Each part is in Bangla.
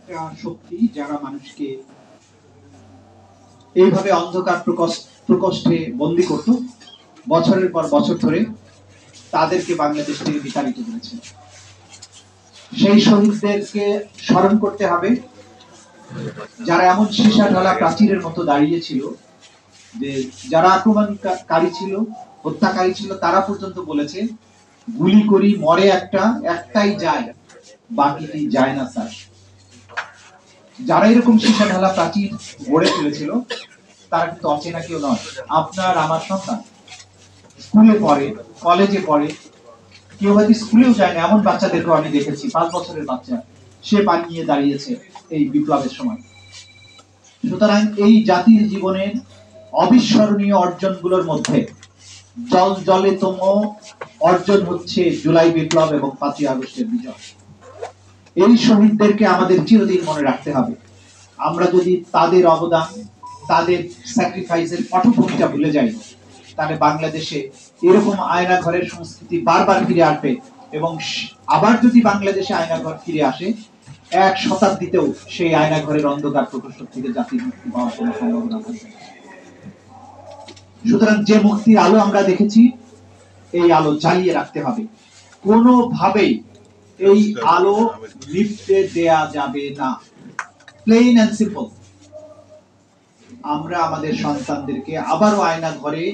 একটা শক্তি যারা মানুষকে এইভাবে অন্ধকার প্রকোষ্ঠে বন্দী করত বছরের পর বছর ধরে, তাদেরকে বাংলাদেশ থেকে বিতাড়িত করেছে। সেই শহীদদেরকে স্মরণ করতে হবে, যারা এমন সীসা ঢালা প্রাচীরের মতো দাঁড়িয়েছিল যে যারা আক্রমণকারী ছিল, হত্যাকারী ছিল, তারা পর্যন্ত বলেছে গুলি করি, মরে একটাই যায়, বাকিটি যায় না স্যার। যারা এরকম সীসা ঢালা প্রাচীর গড়ে তুলেছিল তারা কিন্তু অচেনা কেউ নয়। আপনার আমার সন্তান স্কুলে পড়ে, কলেজে পড়ে, কেউ হয়তো স্কুলেও যায় না, এমন বাচ্চাদেরকে আমি দেখেছি। 5 বছরের বাচ্চা, সে পানি নিয়ে দাঁড়িয়েছে এই বিপ্লবের সময়। সুতরাং এই জাতির জীবনের অবিস্মরণীয় অর্জনগুলোর মধ্যে জলেতম অর্জন হচ্ছে জুলাই বিপ্লব এবং 5ই আগস্টের বিজয়। এই শহীদদেরকে আমাদের চিরদিন মনে রাখতে হবে। আমরা যদি তাদের অবদান, তাদের স্যাক্রিফাইসের পটভূমিটা ভুলে যাই, তাহলে বাংলাদেশে এরকম আয়না ঘরের সংস্কৃতি বারবার ফিরে আসবে। এবং আবার যদি বাংলাদেশে আয়না ঘর ফিরে আসে, 1 শতাব্দীতেও সেই আয়না ঘরের অন্ধকার প্রকোষ্ঠ থেকে জাতির মুক্তি পাওয়ার কোনো সম্ভাবনা থাকবে না। সুতরাং যে মুক্তির আলো আমরা দেখেছি, এই আলো জ্বালিয়ে রাখতে হবে। কোনোভাবেই এই আলো নিভতে দেয়া যাবে না। Plain and simple. আমরা আমাদের সন্তানদেরকে আবারও আয়না ঘরে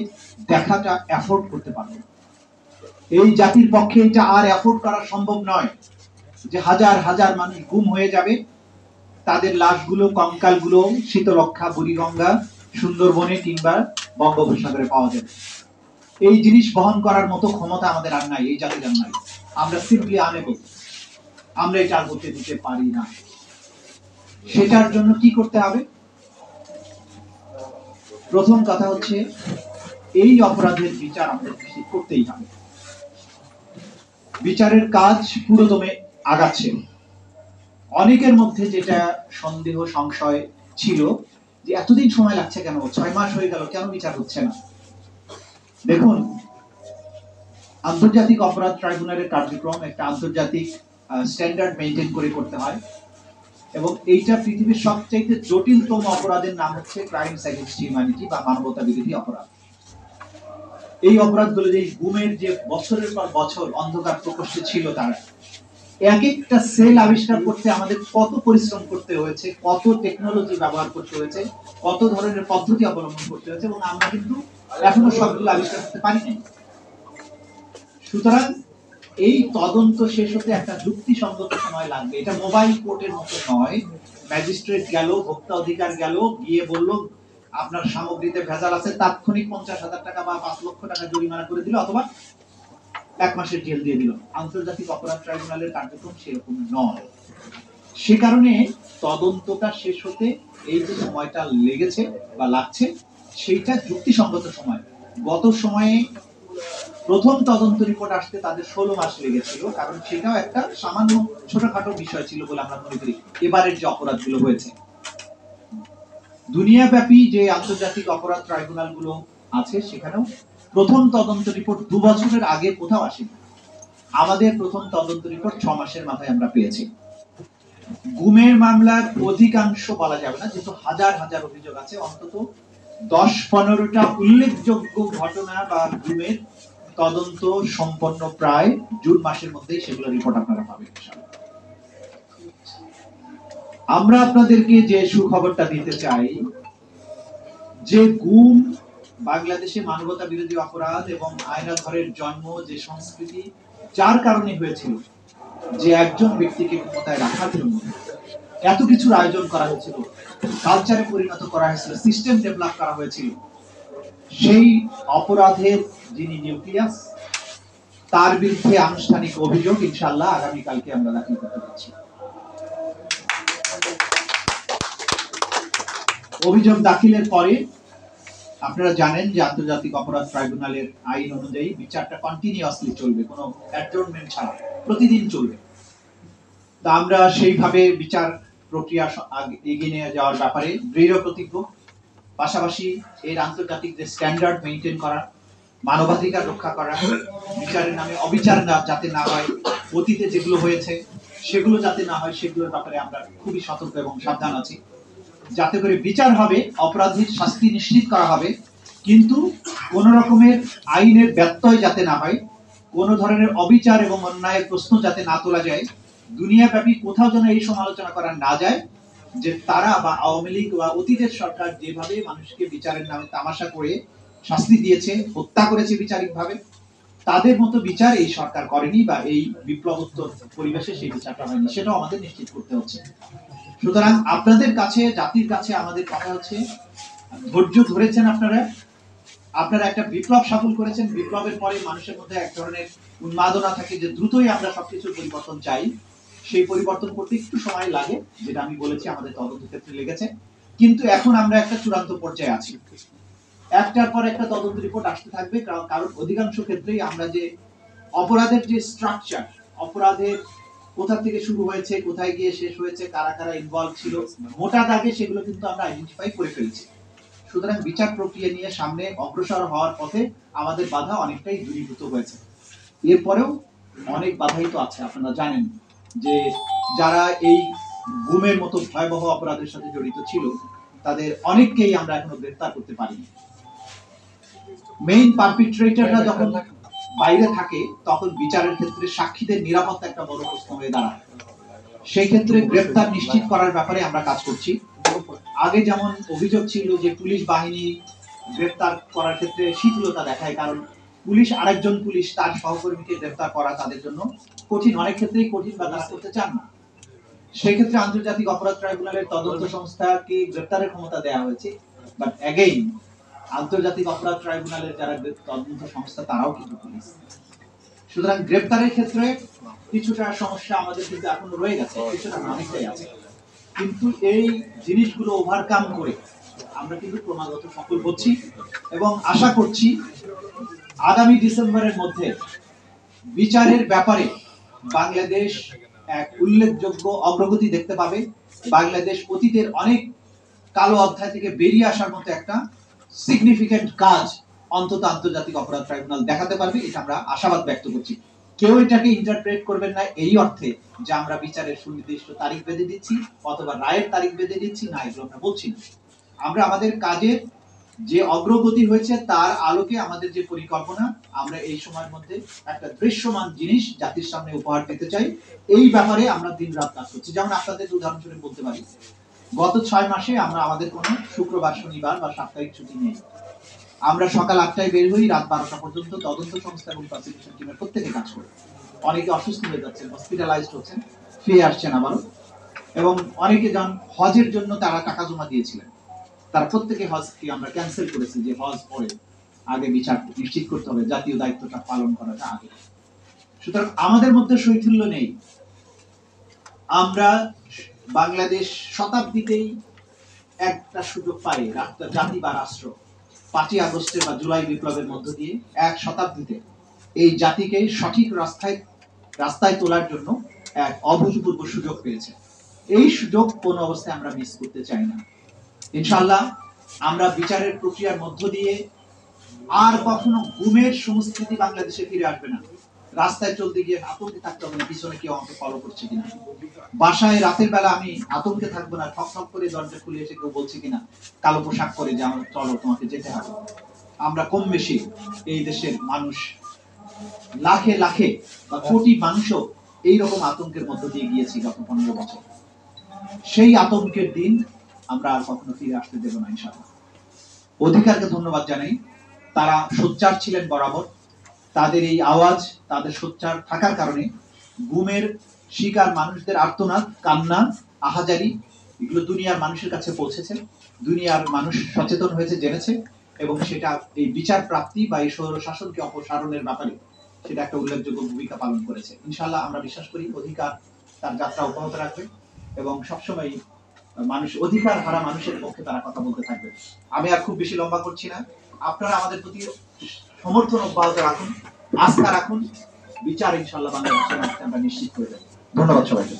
দেখাটা এফোর্ড করতে পারবো। এই জাতির পক্ষে এটা আর এফোর্ড করা সম্ভব নয় যে হাজার হাজার মানুষ গুম হয়ে যাবে, তাদের লাশগুলো, কঙ্কালগুলো শীতলক্ষা, বুড়িগঙ্গা, সুন্দরবনে কিংবা বঙ্গোপসাগরে পাওয়া যাবে। এই জিনিস বহন করার মতো ক্ষমতা আমাদের আর নাই, এই জাতির আর নাই। আমরা সিম্পলি আনেবল, আমরা এটা আর করতে দিতে পারি না। সেটার জন্য কি করতে হবে? প্রথম কথা হচ্ছে এই অপরাধের বিচার আমাদের করতেই হবে। বিচারের কাজ পুরোদমে আগাচ্ছে। অনেকের মধ্যে যেটা সন্দেহ, সংশয় ছিল যে এতদিন সময় লাগছে কেন, 6 মাস হয়ে গেল, কেন বিচার হচ্ছে না? দেখুন, আন্তর্জাতিক অপরাধ ট্রাইব্যুনালের কার্যক্রম একটা আন্তর্জাতিক স্ট্যান্ডার্ড মেইনটেইন করে করতে হয়, এবং এইটা পৃথিবীর সবচেয়ে জটিলতম অপরাধের নাম হচ্ছে ক্রাইমস এগেইনস্ট হিউম্যানিটি বা মানবতা বিরোধী অপরাধ। এই অপরাধগুলো যে গুমের যে বছরের পর বছর অন্ধকার প্রকোষ্ঠে ছিল, তারা এক একটা সেল আবিষ্কার করতে আমাদের কত পরিশ্রম করতে হয়েছে, কত টেকনোলজি ব্যবহার করতে হয়েছে, কত ধরনের পদ্ধতি অবলম্বন করতে হয়েছে, এবং আমরা কিন্তু এখনো সবগুলো আবিষ্কার করতে পারিনি। সুতরাং এই তদন্ত শেষ হতে একটা যুক্তিসঙ্গত সময় লাগবে। এটা মোবাইল কোর্টের মতো নয়, ম্যাজিস্ট্রেট গেল, ভোক্তা অধিকার গেল, গিয়ে বলল আপনার সামগ্রীতে ভেজাল আছে, তাৎক্ষণিক 50,000 টাকা বা 5 লক্ষ টাকা জরিমানা করে দিল, অথবা 1 মাসের জেল দিয়ে দিল। আন্তর্জাতিক অপরাধ ট্রাইব্যুনালের কার্যক্রম সেরকম নয়। সে কারণে তদন্তটা শেষ হতে এই যে সময়টা লেগেছে বা লাগছে, সেইটা যুক্তিসঙ্গত সময়। গত সময়ে প্রথম তদন্ত রিপোর্ট আসতে তাদের 16 মাস লেগেছিল, কারণ সেটাও একটা সামান্য ছোটখাটো বিষয় ছিল বলে আমরা মনে করি। এবারের যে অপরাধগুলো হয়েছে, দুনিয়াব্যাপী যে আন্তর্জাতিক অপরাধ ট্রাইব্যুনাল গুলো আছে, সেখানেও প্রথম তদন্ত রিপোর্ট 2 বছরের আগে কোথাও আসেনি। আমাদের প্রথম তদন্ত রিপোর্ট 6 মাসের মাথায় আমরা পেয়েছি। গুমের মামলার অধিকাংশ বলা যাবে না, যেহেতু হাজার হাজার অভিযোগ আছে, অন্তত 10-15টা উল্লেখযোগ্য ঘটনা বা গুমের তদন্ত সম্পন্ন প্রায় জুন মাসের মধ্যেই সেগুলো রিপোর্ট আপনারা পাবেন। আমরা আপনাদেরকে যে সুখবরটা দিতে চাই, যে গুম বাংলাদেশে মানবতা বিরোধী অপরাধ এবং আয়না ঘরের জন্ম যে সংস্কৃতি যার কারণে হয়েছিল, যে একজন ব্যক্তিকে ক্ষমতায় রাখার জন্য এত কিছুর আয়োজন করা হয়েছিল, কালচারে পরিণত করা হয়েছিল, সিস্টেম ডেভেলপ করা হয়েছিল, সেই অপরাধের যিনি নিউক্লিয়াস, তার বিরুদ্ধে আনুষ্ঠানিক অভিযোগ ইনশাআল্লাহ আগামীকালকে আমরা দাখিল করতে যাচ্ছি। অভিযোগ দাখিলের পরে আপনারা জানেন যে আন্তর্জাতিক অপরাধ ট্রাইব্যুনালের আইন অনুযায়ী বিচারটা কন্টিনিউয়াসলি চলবে, কোনো অ্যাডজর্নমেন্ট ছাড়া প্রতিদিন চলবে। তা আমরা সেইভাবে বিচার প্রক্রিয়া এগিয়ে নিয়ে যাওয়ার ব্যাপারে দৃঢ় প্রতিজ্ঞ। পাশাপাশি এর আন্তর্জাতিক যে স্ট্যান্ডার্ড মেইনটেইন করা, মানবাধিকার রক্ষা করা, বিচারের নামে অবিচার যাতে না হয়, অতীতে যেগুলো হয়েছে সেগুলো যাতে না হয় সেগুলোর ব্যাপারে আমরা খুবই সতর্ক এবং সাবধান আছি, যাতে করে বিচার হবে, অপরাধীর শাস্তি নিশ্চিত করা হবে, কিন্তু কোন রকমের আইনের ব্যত্যয় যাতে না হয়, কোন ধরনের অবিচার এবং অন্যায়ের প্রশ্ন যাতে না তোলা যায়, দুনিয়াব্যাপী কোথাও যেন এই সমালোচনা করা না যায় যে তারা বা আওয়ামী লীগ বা অতীতের সরকার যেভাবে মানুষকে বিচারের নামে তামাশা করে শাস্তি দিয়েছে, হত্যা করেছে বিচারিকভাবে, তাদের মতো বিচার এই সরকার করেনি বা এই বিপ্লবোত্তর পরিবেশে সেই বিচারটা হয়নি, সেটাও আমাদের নিশ্চিত করতে হচ্ছে। সুতরাং আপনাদের কাছে, জাতির কাছে আমাদের কথা হচ্ছে, ধৈর্য ধরেছেন আপনারা একটা বিপ্লব সফল করেছেন। বিপ্লবের পরে মানুষের মধ্যে এক ধরনের উন্মাদনা থাকে যে দ্রুতই আমরা সবকিছুর পরিবর্তন চাই। সেই পরিবর্তন করতে একটু সময় লাগে, যেটা আমি বলেছি আমাদের তদন্ত ক্ষেত্রে লেগেছে, কিন্তু এখন আমরা একটা চূড়ান্ত পর্যায়ে আছি। একটার পর একটা তদন্ত রিপোর্ট আসতে থাকবে, কারণ অধিকাংশ ক্ষেত্রেই আমরা যে অপরাধের যে স্ট্রাকচার, অপরাধের কোথা থেকে শুরু হয়েছে, কোথায় গিয়ে শেষ হয়েছে, কারা কারা ইনভলভ ছিল, মোটা দাগে সেগুলো কিন্তু আমরা আইডেন্টিফাই করে ফেলেছি। সুতরাং বিচার প্রক্রিয়া নিয়ে সামনে অগ্রসর হওয়ার পথে আমাদের বাধা অনেকটাই দূরীভূত হয়েছে। এরপরেও অনেক বাধাই তো আছে, আপনারা জানেন যে যারা এই গুমের মতো ভয়াবহ অপরাধের সাথে জড়িত ছিল তাদের অনেককেই আমরা এখনো গ্রেফতার করতে পারিনি। মেইন পারপিট্রেটররা যখন বাইরে থাকে তখন বিচারের ক্ষেত্রে সাক্ষীদের নিরাপত্তা একটা বড় প্রশ্ন হয়ে দাঁড়ায়। সেই ক্ষেত্রে গ্রেফতার নিশ্চিত করার ব্যাপারে আমরা কাজ করছি। আগে যেমন অভিযোগ ছিল যে পুলিশ বাহিনী গ্রেফতার করার ক্ষেত্রে শিথিলতা দেখায়, কারণ পুলিশ আরেকজন পুলিশ তার সহকর্মীকে গ্রেফতার করা তাদের জন্য কঠিন, অনেক ক্ষেত্রেই কঠিন বা তারা করতে চান না। সেক্ষেত্রে আন্তর্জাতিক অপরাধ ট্রাইব্যুনালের তদন্ত সংস্থাকে গ্রেফতারের ক্ষমতা দেওয়া হয়েছে, বাট অ্যাগেইন আন্তর্জাতিক অপরাধ ট্রাইব্যুনালের যারা তদন্ত সংস্থা তারাও কিন্তু পুলিশ। সুতরাং গ্রেফতারের ক্ষেত্রে কিছুটা সমস্যা আমাদের কিন্তু এখনো রয়ে গেছে, কিছুটা অনেকটাই আছে, কিন্তু এই জিনিসগুলো ওভারকাম করে আমরা কিন্তু ক্রমাগত সফল হচ্ছি এবং আশা করছি আগামী ডিসেম্বরের মধ্যে বিচারের ব্যাপারে বাংলাদেশ এক উল্লেখযোগ্য অগ্রগতি দেখতে পাবে। বাংলাদেশ অতীতের অনেক কালো অধ্যায় থেকে বেরিয়ে আসার মতো একটা সিগনিফিক্যান্ট কাজ অন্তত আন্তর্জাতিক অপরাধ ট্রাইব্যুনাল দেখাতে পারবে, এটা আমরা আশাবাদ ব্যক্ত করছি। কেউ এটাকে ইন্টারপ্রেট করবেন না এই অর্থে যে আমরা বিচারের সুনির্দিষ্ট তারিখ বেঁধে দিচ্ছি অথবা রায়ের তারিখ বেঁধে দিচ্ছি, না, এগুলো আমরা বলছি না। আমরা আমাদের কাজের যে অগ্রগতি হয়েছে তার আলোকে আমাদের যে পরিকল্পনা, আমরা এই সময়ের মধ্যে একটা দৃশ্যমান জিনিস জাতির সামনে উপহার দিতে চাই, এই ব্যাপারে আমরা দিন রাত কাজ করছি। যেমন আপনাদের উদাহরণস্বরূপ বলতে পারি, গত 6 মাসে আমরা আমাদের কোনো শুক্রবার, শনিবার বা সাপ্তাহিক ছুটি নেই। আমরা সকাল 8টায় বের হই, রাত 12টা পর্যন্ত তদন্ত সংস্থা এবং প্রসিকিউশন টিমের প্রত্যেকে কাজ করে। অনেকে অসুস্থ হয়ে যাচ্ছেন, হসপিটালাইজড হচ্ছেন, ফিরে আসছেন আবারও, এবং অনেকে যখন হজের জন্য তারা টাকা জমা দিয়েছিলেন তারা প্রত্যেকে হজকে আমরা ক্যান্সেল করেছি, যে হজ পরে আগে বিচার নিশ্চিত করতে হবে, জাতীয় দায়িত্বটা পালন করাটা আগে। সুতরাং আমাদের মধ্যে শৈথিল্য নেই। আমরা বাংলাদেশ শতাব্দীতেই একটা সুযোগ পাই, জাতি বা রাষ্ট্র 5ই আগস্টের বা জুলাই বিপ্লবের মধ্য দিয়ে এক শতাব্দীতে এই জাতিকে সঠিক রাস্তায় তোলার জন্য এক অভূতপূর্ব সুযোগ পেয়েছে। এই সুযোগ কোন অবস্থায় আমরা মিস করতে চাই না। ইনশাআল্লাহ আমরা বিচারের প্রক্রিয়ার মধ্য দিয়ে আর কখনো গুমের সংস্কৃতি বাংলাদেশে ফিরে আসবে না। রাস্তায় চলতে গিয়ে আতঙ্কে থাকতে হবে না পিছনে কেউ আমাকে ফলো করছে কিনা, বাসায় রাতের বেলা আমি আতঙ্কে থাকবো না ঠক ঠক করে দরজা খুলে এসে কেউ বলছে কিনা কালো পোশাক পরে যে আমার চলো তোমাকে যেতে হবে। আমরা কম বেশি এই দেশের মানুষ লাখে লাখে বা কোটি মানুষও এইরকম আতঙ্কের মধ্য দিয়ে গিয়েছি গত 15 বছর। সেই আতঙ্কের দিন আমরা আর কখনো ফিরে আসতে দেব না ইনশাআল্লাহ। অধিকারকে ধন্যবাদ জানাই, তারা সোচ্চার ছিলেন বরাবর। তাদের এই আওয়াজ, তাদের সোচ্চার থাকার কারণে গুমের শিকার মানুষদের আর্তনাদ, কান্না, আহাজারি এগুলো দুনিয়ার মানুষের কাছে পৌঁছেছে, দুনিয়ার মানুষ সচেতন হয়েছে, জেনেছে, এবং সেটা এই বিচার প্রাপ্তি বা এই স্বৈরশাসনকে অপসারণের ব্যাপারে সেটা একটা উল্লেখযোগ্য ভূমিকা পালন করেছে। ইনশাআল্লাহ আমরা বিশ্বাস করি অধিকার তার যাত্রা অব্যাহত রাখবে এবং সবসময় অধিকার হারা মানুষের পক্ষে তারা কথা বলতে থাকবে। আমি আর খুব বেশি লম্বা করছি না, আপনারা আমাদের প্রতি সমর্থন অব্যাহত রাখুন, আস্থা রাখুন, বিচার ইনশাআল্লাহ বাংলাদেশে আমরা নিশ্চিত করে দেব। ধন্যবাদ সবাইকে।